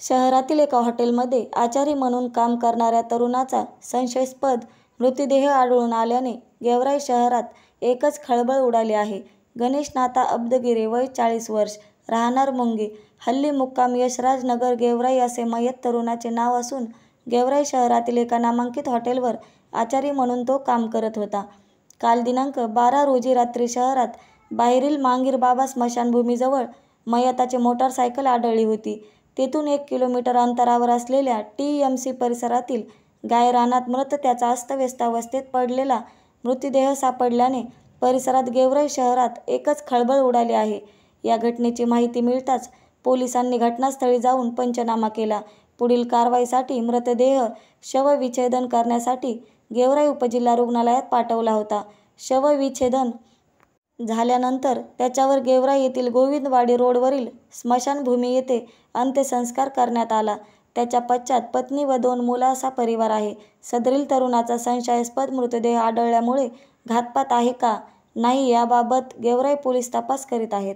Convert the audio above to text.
शहरातील एका हॉटेलमध्ये आचारी म्हणून काम करणाऱ्या तरुणाचा संशयास्पद मृतदेह आढळून आल्याने गेवराई शहरात एकच खळबळ उडाली आहे. गणेश नाथा अब्दगिरे, वय 40 वर्ष, राहणार मुंगी, हल्ली मुक्काम यशराज नगर, गेवराई असे मयत तरुणाचे नाव असून गेवराई शहरातील एका नामांकित हॉटेलवर आचारी म्हणून तो काम करत होता. काल दिनांक 12 रोजी रात्री शहरात बाहेरील मांगीरबाबा स्मशानभूमीजवळ मयताची मोटारसायकल आढळली होती. तेथून 1 किलोमीटर अंतरावर असलेल्या TMC परिसरातील गायरानात मृत त्याचा अस्तव्यस्त अवस्थेत पडलेला मृतदेह सापडल्याने परिसरात गेवराई शहरात एकच खळबळ उडाली आहे. या घटनेची माहिती मिळताच पोलिसांनी घटनास्थळी जाऊन पंचनामा केला. पुढील कारवाईसाठी मृतदेह शवविच्छेदन करण्यासाठी गेवराई उपजिल्हा रुग्णालयात पाठवला होता. शवविच्छेदन झाल्यानंतर त्याच्यावर गेवराई येथील गोविंदवाडी रोडवरील स्मशानभूमी येथे अंत्यसंस्कार करण्यात आला. त्याच्या पश्चात पत्नी व 2 मुलं असा परिवार आहे. सदरील तरुणाचा संशयास्पद मृतदेह आढळल्यामुळे घातपात आहे का नाही याबाबत गेवराई पोलीस तपास करीत आहेत.